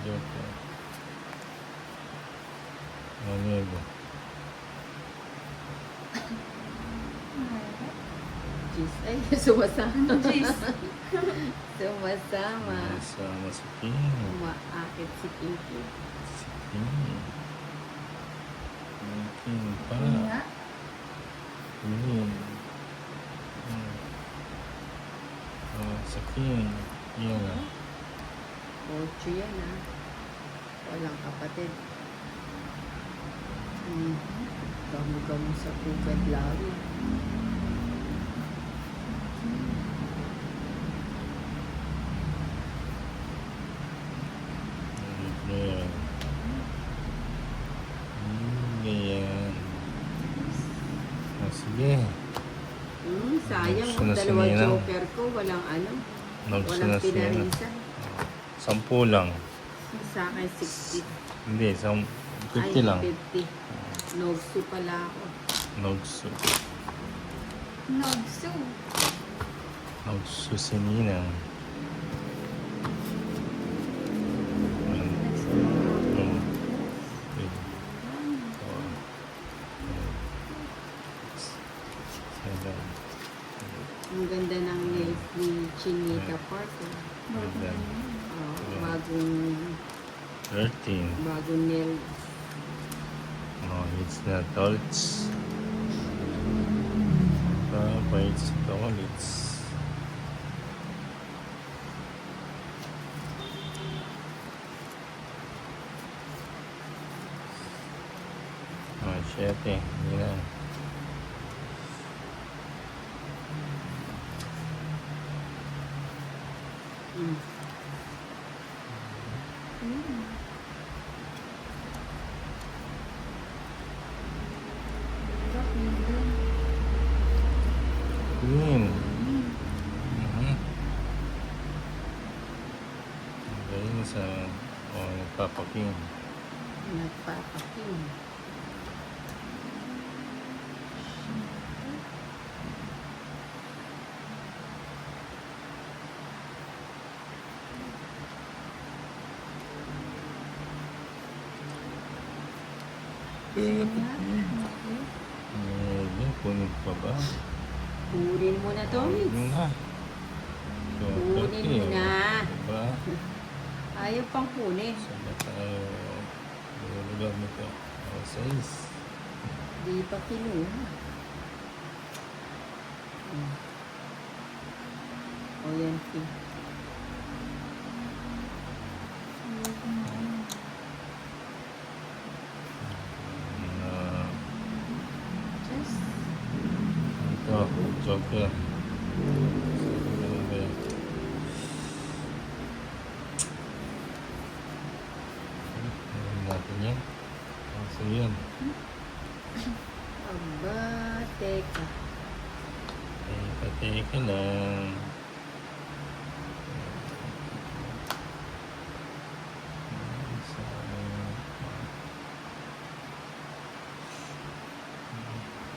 Joker. Ano ba? Jeez. Ay, sumasama. Jeez. Sumasama. Sama si King. Umaakit si Pinky. Si King. May King pa. Yun nga. King. Oh, sa King. Yan ah. 8 yan ah. Walang kapatid. Gamu-gamu sa pugad lagi. Yan. Ganyan. Ah, sige. Sayang. Suna si Dalawang Ninang. joker ko. Walang ano. Nagsuna Walang siya na. pinarisa. 10 lang. Sa akin 60. Hindi, 50 lang. 50. Nogsu pala ako. Nogsu. Nogsu. Nogsu si Ninang. Ang ganda ng nails ni Chinita Park. Thirteen. Bagong nails. No, it's not all. It's all. It's oh, 7. Yan. Queen. Galing sa nagpapaking. Nagpapaking. Kunin pa ba? Kunin mo na to, Kunin Miss. na. Kunin mo na. Diba? Ayaw pang kunin. Saan ba tayo? Lugar nito. 6. Di pa kinuha. O yan, King. Ito, Joker. Ano ba yan? Ano natin yan? So yan. Aba, teka. Teka lang.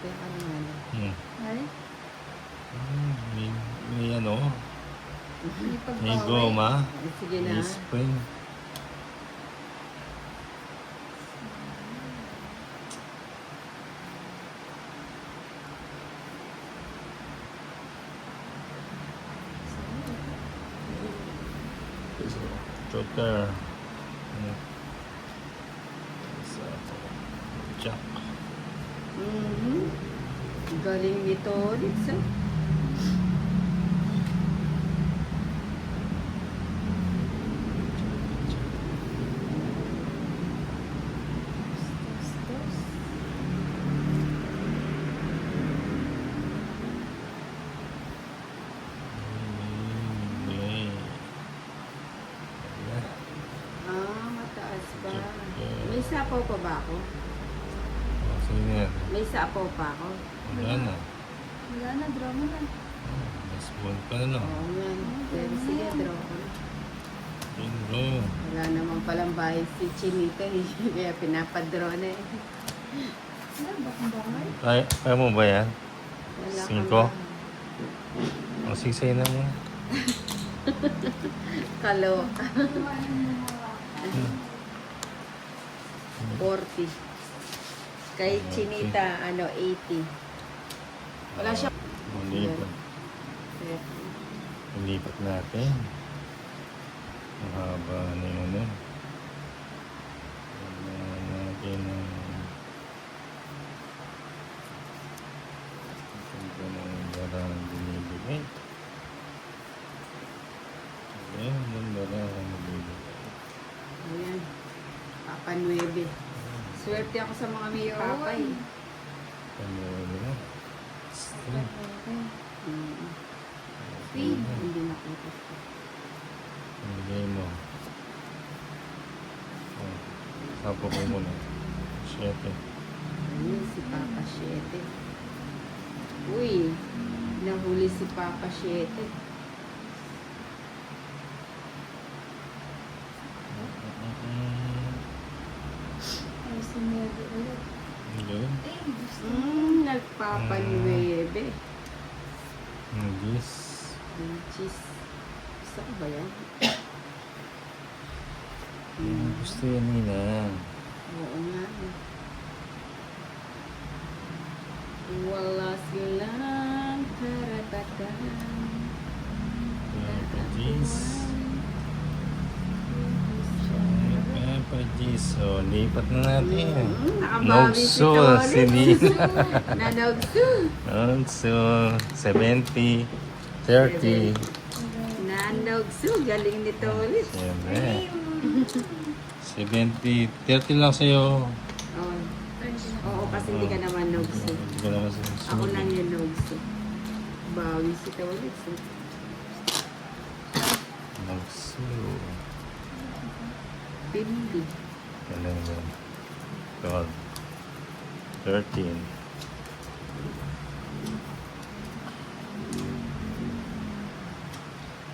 Teka naman. Ay, May ano? may May pagbaway. goma. Sige na. May spring. Joker. Jack. Galing nito ulit sa. Mataas pa. May sapaw pa ba ako? Sige na yan. May sapaw pa ako? Wala na. Wala na, drama na. Mas buwan pa na lang. Oo nga. Pero sige, draw ko na. Bingo. Wala naman palang bahay si Chinita eh. Kaya pinapadraw na eh. Wala ba kung bahay? Kaya mo ba yan? Wala 5? kang O, 6 na mo. Kaloka. Iwanan mo nga. 40. Kay Chinita, 80. Wala siya. Malipat. Kaya, Malipat natin. Mahaba na yun eh. Mahaba natin ang... Ito na yung barang binibigay. Ayan, yung barang binibigay. ayan. Papa 9. Swerte ako sa mga may papa eh. Ano na? Okay. Hindi nakita. Bigay mo. Oh, sapo ko muna. 7. Ayun, si Papa 7. Uy, nahuli si Papa 7. Ay, sinabi ulit. Yun. Ay, gusto. Nagpapa 9. Yes. Cheese. Gusto ko ba yan? Gusto yan nila. Oo nga. Wala silang karapatan. Papa G's. Papa G's. So, lipat na natin. Nakabawi si Nogso. Torres. Si Nina. Nanogso. Nogso. 70. 30. Nanogso. Galing ni Torres. Siyempre. 70. 30 lang sa'yo. Oo. Oo, kasi hindi ka naman nogso. Hindi ka naman Ako lang yung nogso. Bawi si Torres. Nogso. 50. 11. 12. 13.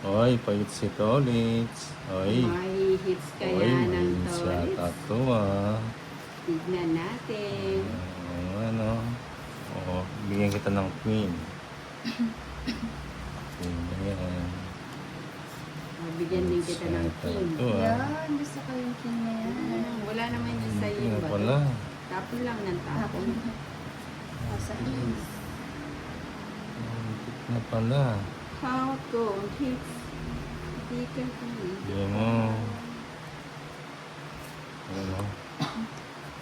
Oy, pait si Tolits. Oy. May hits kaya Oy, ng may siya Torres. tato ah. Tignan natin. Ano? Oo, bigyan kita ng queen. Queen na yan. Bigyan din kita ng king. Tato ah. Yan, gusto ko yung king na yan. Wala naman yun sa Hindi iyo na ba? pala. Tapon lang ng tapon. Sa is. Hindi na pala. How go hits? Hindi ka Hindi mo. Ano?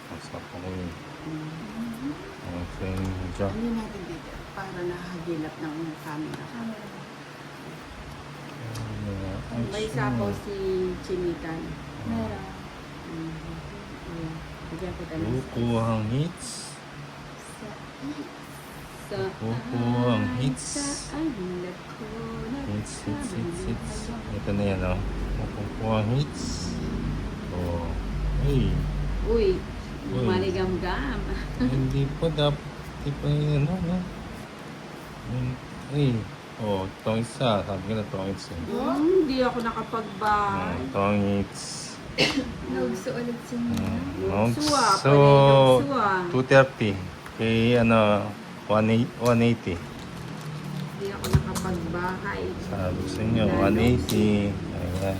Masap ako yun. Ang friend mo dyan. Ano natin dito? Para nakahagilap ng camera. May sapaw si Chinitan. Meron. Ayan. Bigyan ko tayo. Kukuhang hits. Sa is. Sa Kukuhang hits. Saan ako Hits, hits, hits, hits. Ito na yan, oh. Kukuhang hits. Oh. Hey. Uy, Uy. maligam-gam. Hindi pa dapat. Hindi pa yun, ano, no? Hey. Oh, itong isa. Sabi ko na itong hits. Hindi ako nakapagbahay. Itong hits. Nagso ulit si Nina. Nogsuwa, So, panay nogsuwa. 230. Kay, 180. Hindi ako nakapagbahay. Sabi sa inyo, 180. Ayan.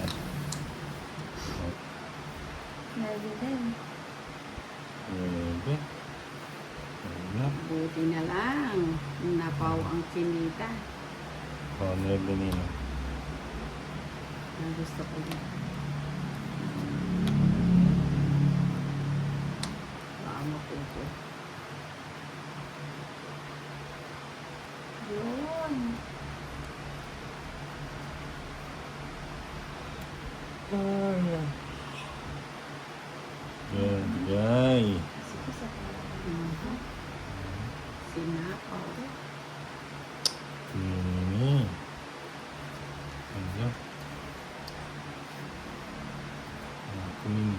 Meron din. Maybe. Ayan. Buti na lang. Napaw ang Chinita. Oh, maybe nila. Ang gusto ko yun. Baka mapupo. Yun. Yan, yay. Gusto ko sa Sinapaw. Ini. Ano? Kuning.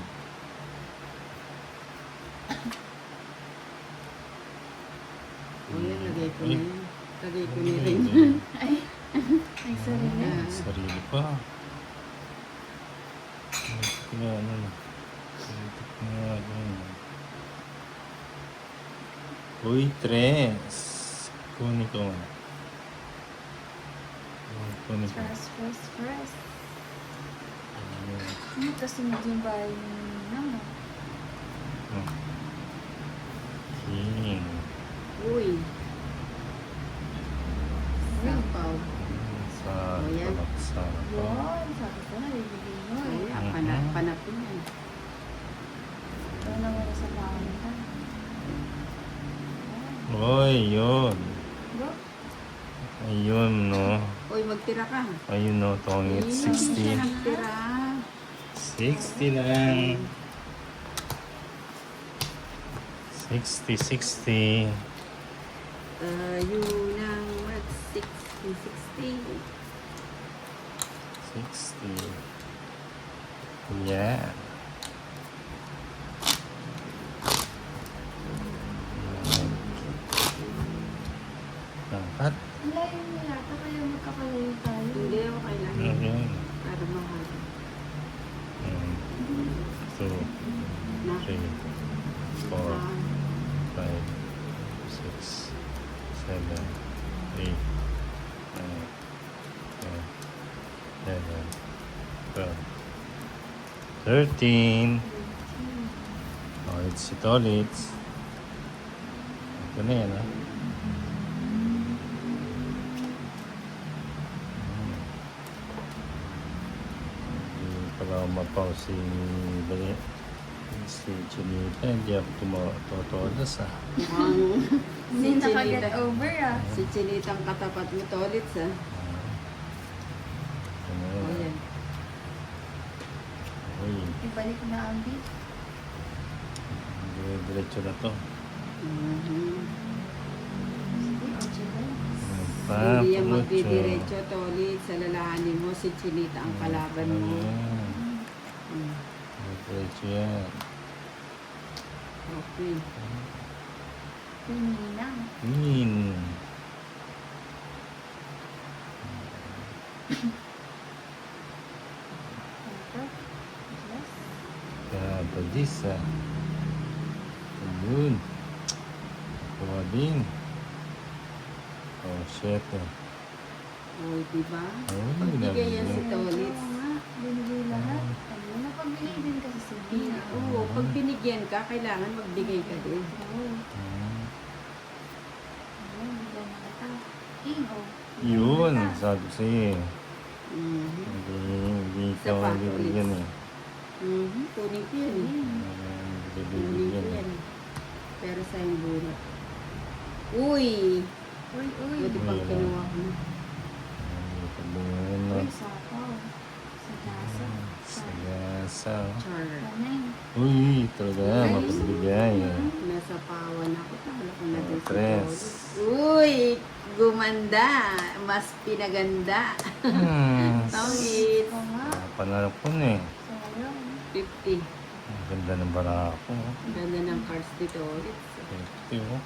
O yan, lagay ko na yan. Lagay ko na rin. Ay, nagsarili. Sarili pa. Kaya ano. Kaya ano. Uy, tres. Kunin ko nga. Kunin ko. First. Ano ito sunod yung bahay ni Mama? Uy. Sapaw. Sa Ayan. palaksapaw. Yun, sabi ko na, bibigay mo Ay, eh. panapin yan. Ito na muna sa bawang ka. Oy, yun. Go. Ayun, no. Uy, magtira ka. Ayun, no. Tongit, Ayun, siya 60. nagtira. 60 lang. 60. Yun ang mag 60. 60. Yeah. Angkat. Ang layo mo yata, kaya magkakalayo tayo. Hindi, okay lang. Okay. Para mahal. 2, Na. 3, 4, Ah, 5, 6, 7, 8, 9, 10, 11, 12, 13. Oh, it's ulit. Ito na yan, ha? Hindi pala umapaw si Chinita. Hindi ako tumotodas, ha? mukhang Hindi si nakaget Chinita. over ah. Si Chinitang katapat mo tolit sa. Ano O yan? yan. Uy, Ibalik na ang beat. diretso na to. Mhm. Sige, ocho ba? Hindi yan Papucho. magdidiretso tolit sa lalahanin mo. Si Chinita ang kalaban mo. Mm. Diretso yan. Okay. Pininang. Queen. Ito. Yes. Kabadisa. Ayun. Kuha din. Oh, 7. O, diba? Oh, Pagbigay yan si grabe. Tolit. Oo nga, binigay lahat. Ayun, napagbigay din kasi si Bina. Oo, pag binigyan ka, kailangan magbigay ka din. Oo. Hmm. Ayun, bigyan na kita. King, oh. Yun, sabi ko sa'yo eh. Mhm. Hindi ikaw Isa pa, bibigyan eh. Mhm, kunin ko yan. Ayun. Hindi Kunin ko bibigyan eh. yan. Pero sa yung bunot. Uy! Uy, uy. Buti pag Uy, kinuha ko. Hindi ka bumili, no? Uy, sapaw. Sa gasa. Sagasa. Char. Kanay. Uy, talaga, mapagbigay eh. Nasa pawan ako. Tala ko na din si Tres. Tolit. Uy! Gumanda! Mas pinaganda. Tawid. Oo nga. Panalo ko na eh. Sayang. 50. Ang ganda ng barako. Ganda ng cards dito ulit. 50 oh.